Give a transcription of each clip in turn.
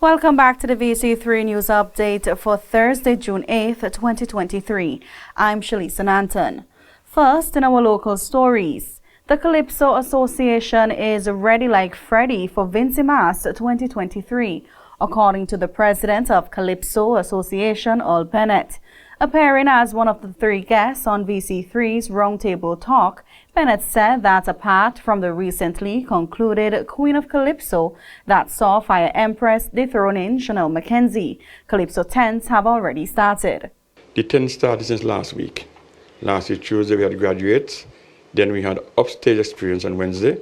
Welcome back to the VC3 News Update for Thursday, June 8th, 2023. I'm Shalisa Nanton. First, in our local stories, the Calypso Association is ready like Freddy for VinceMass 2023, according to the president of Calypso Association, Earl Bennett. Appearing as one of the three guests on VC3's Roundtable Talk, Bennett said that apart from the recently concluded Queen of Calypso that saw Fire Empress dethroning Chanel Mackenzie, Calypso tents have already started. The tent started since last week. Last week Tuesday we had graduates, then we had upstage experience on Wednesday,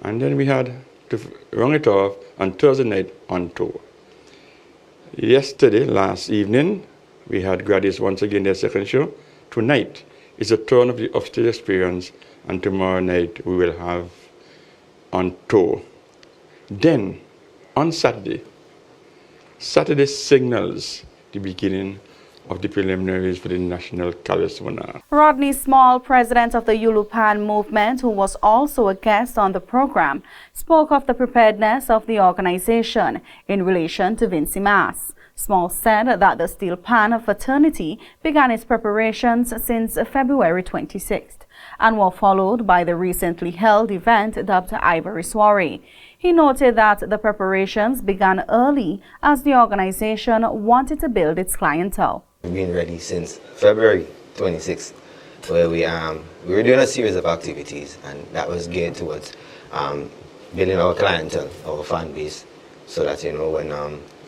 and then we had to round it off on Thursday night on tour. Yesterday, last evening, we had graduates once again their second show. Tonight is a turn of the upstage experience, and tomorrow night we will have on tour. Then, on Saturday signals the beginning of the preliminaries for the National Calypso Monarch. Rodney Small, president of the Yulupan movement, who was also a guest on the program, spoke of the preparedness of the organization in relation to VinceMass. Small said that the Steel Pan fraternity began its preparations since February 26th and were followed by the recently held event dubbed Ivory Soiree. He noted that the preparations began early as the organization wanted to build its clientele. We've been ready since February 26th, where we were doing a series of activities, and that was geared towards building our clientele, our fan base, so that, you know, when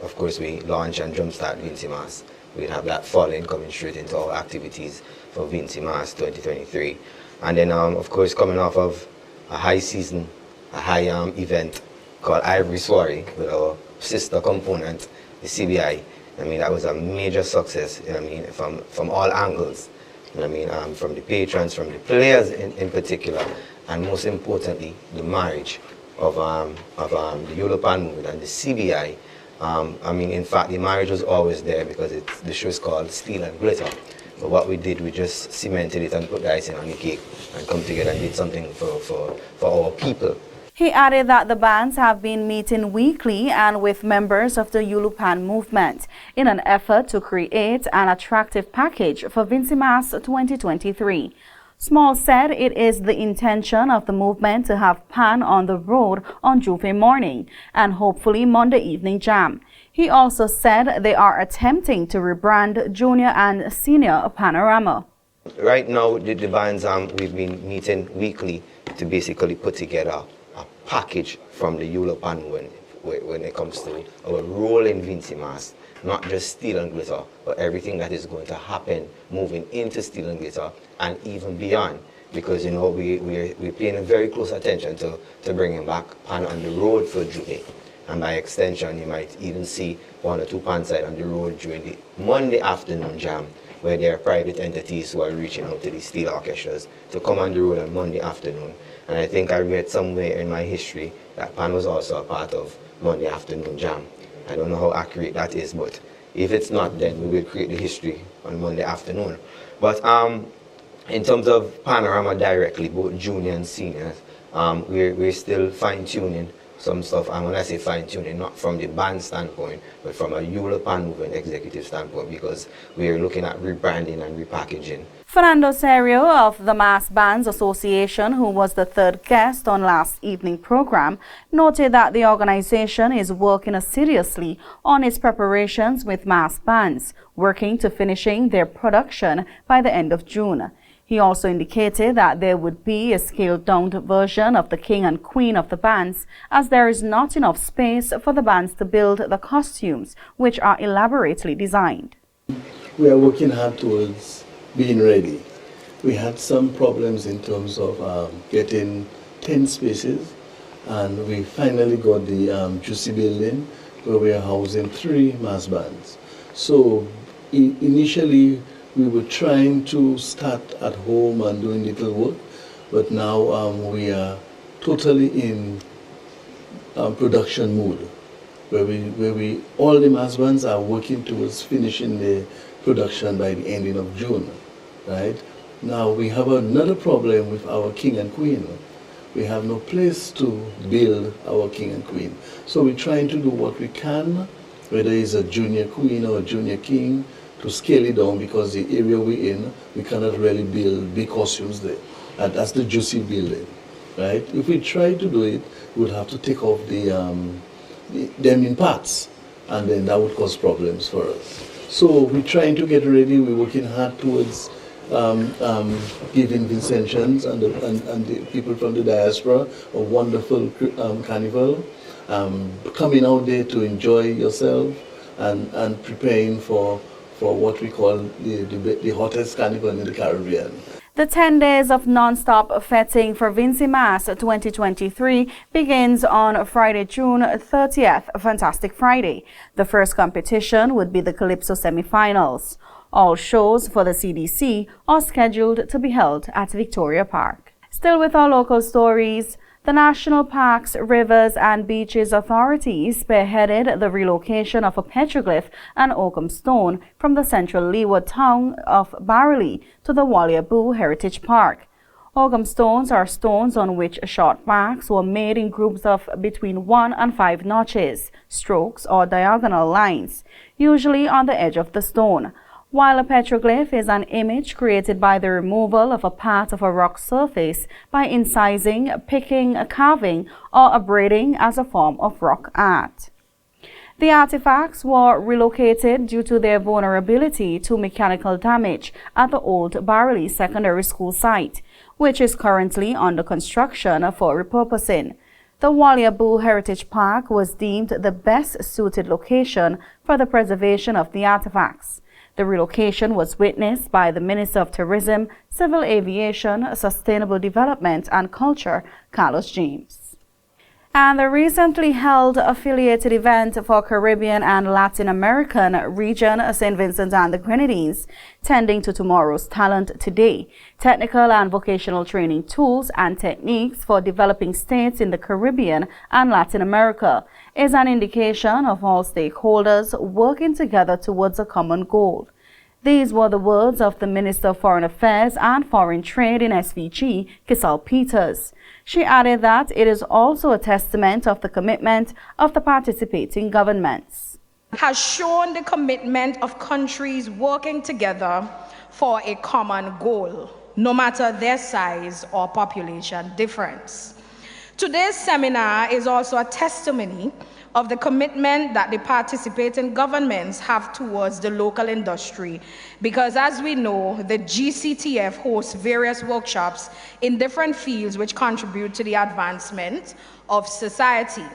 of course we launch and jumpstart VinceMass, we'd have that following coming straight into our activities for VinceMass 2023. And then of course, coming off of a high season, a high event called Ivory Soiree with our sister component, the CBI. I mean, that was a major success, you know what I mean, from all angles. You know what I mean, from the patrons, from the players in particular, and most importantly, the marriage of the Yulupan movement and the CBI. I mean, in fact, the marriage was always there because the show is called Steel and Glitter. But what we did, we just cemented it and put the icing on the cake and come together and did something for our people. He added that the bands have been meeting weekly and with members of the Yulupan movement in an effort to create an attractive package for VinceMass 2023. Small said it is the intention of the movement to have Pan on the road on Juve morning and hopefully Monday evening jam. He also said they are attempting to rebrand Junior and Senior Panorama. Right now, the bands, we've been meeting weekly to basically put together a package from the Yulupan when it comes to our role in VinceMass. Not just Steel and Glitter, but everything that is going to happen moving into Steel and Glitter and even beyond. Because, you know, we're paying very close attention to bringing back Pan on the road for Juve. And by extension, you might even see one or two Pan side on the road during the Monday afternoon jam, where there are private entities who are reaching out to the steel orchestras to come on the road on Monday afternoon. And I think I read somewhere in my history that Pan was also a part of Monday afternoon jam. I don't know how accurate that is, but if it's not, then we will create the history on Monday afternoon. But in terms of Panorama directly, both junior and seniors, we're still fine-tuning some stuff. And when I say fine-tuning, not from the band standpoint, but from a Yulupan movement executive standpoint, because we're looking at rebranding and repackaging. Fernando Serio of the Mass Bands Association, who was the third guest on last evening's program, noted that the organization is working assiduously on its preparations with mass bands, working to finishing their production by the end of June. He also indicated that there would be a scaled-down version of the King and Queen of the bands, as there is not enough space for the bands to build the costumes, which are elaborately designed. We are working hard towards being ready. We had some problems in terms of getting tent spaces, and we finally got the Juicy building where we are housing 3 mass bands. So initially we were trying to start at home and doing little work, but now we are totally in production mode, where we all the mass bands are working towards finishing the production by the ending of June. Right? Now we have another problem with our King and Queen. We have no place to build our King and Queen. So we're trying to do what we can whether it's a junior queen or a junior king, to scale it down because the area we're in, we cannot really build big costumes there. And that's the Juicy building, right? If we try to do it, we'll have to take off them in parts, and then that would cause problems for us. So we're trying to get ready. We're working hard towards giving Vincentians and the people from the diaspora a wonderful carnival. Coming out there to enjoy yourself and preparing for what we call the hottest carnival in the Caribbean. The 10 days of non-stop fetting for Vincy Mas 2023 begins on Friday, June 30th, Fantastic Friday. The first competition would be the Calypso semi-finals. All shows for the CDC are scheduled to be held at Victoria Park. Still with our local stories, the National Parks, Rivers and Beaches Authority spearheaded the relocation of a petroglyph and oakum stone from the central leeward town of Barralee to the Walliaboo Heritage Park. Oakum stones are stones on which short marks were made in groups of between 1 and 5 notches, strokes or diagonal lines, usually on the edge of the stone. While a petroglyph is an image created by the removal of a part of a rock surface by incising, picking, carving, or abrading as a form of rock art. The artifacts were relocated due to their vulnerability to mechanical damage at the old Barralee Secondary School site, which is currently under construction for repurposing. The Walliaboo Heritage Park was deemed the best suited location for the preservation of the artifacts. The relocation was witnessed by the Minister of Tourism, Civil Aviation, Sustainable Development and Culture, Carlos James. And the recently held affiliated event for Caribbean and Latin American region, St. Vincent and the Grenadines, Tending to Tomorrow's Talent Today, technical and vocational training tools and techniques for developing states in the Caribbean and Latin America, is an indication of all stakeholders working together towards a common goal. These were the words of the Minister of Foreign Affairs and Foreign Trade in SVG, Kisal Peters. She added that it is also a testament of the commitment of the participating governments. Has shown the commitment of countries working together for a common goal, no matter their size or population difference. Today's seminar is also a testimony of the commitment that the participating governments have towards the local industry, because as we know, the GCTF hosts various workshops in different fields which contribute to the advancement of society.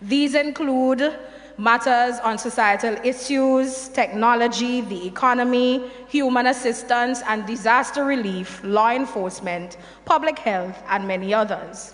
These include matters on societal issues, technology, the economy, human assistance and disaster relief, law enforcement, public health, and many others.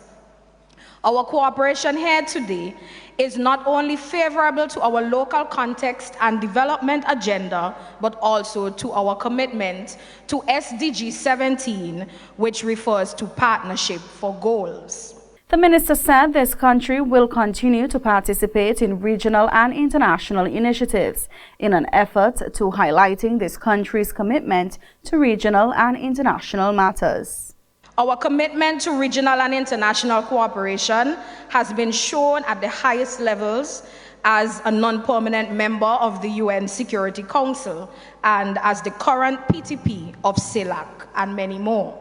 Our cooperation here today is not only favorable to our local context and development agenda, but also to our commitment to SDG 17, which refers to Partnership for Goals. The minister said this country will continue to participate in regional and international initiatives in an effort to highlighting this country's commitment to regional and international matters. Our commitment to regional and international cooperation has been shown at the highest levels as a non-permanent member of the UN Security Council and as the current PTP of CELAC, and many more.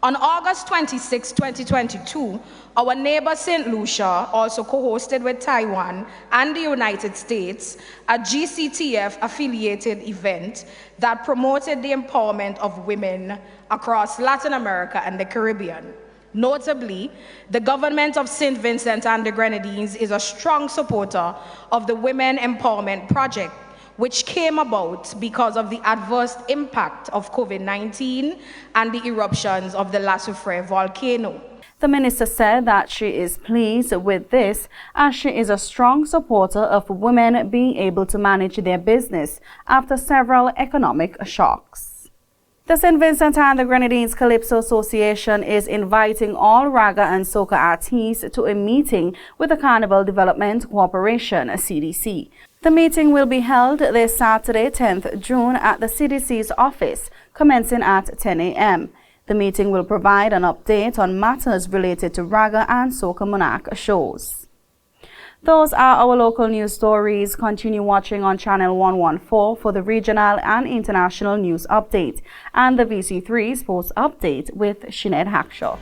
On August 26, 2022, our neighbor St. Lucia also co-hosted with Taiwan and the United States a GCTF-affiliated event that promoted the empowerment of women across Latin America and the Caribbean. Notably, the government of St. Vincent and the Grenadines is a strong supporter of the Women Empowerment Project, which came about because of the adverse impact of COVID-19 and the eruptions of the La Soufrière volcano. The minister said that she is pleased with this as she is a strong supporter of women being able to manage their business after several economic shocks. The St. Vincent and the Grenadines Calypso Association is inviting all raga and soca artists to a meeting with the Carnival Development Corporation, CDC. The meeting will be held this Saturday, 10th June at the CDC's office, commencing at 10 a.m. The meeting will provide an update on matters related to raga and soca monarch shows. Those are our local news stories. Continue watching on Channel 114 for the regional and international news update and the VC3 Sports Update with Sinead Hackshaw.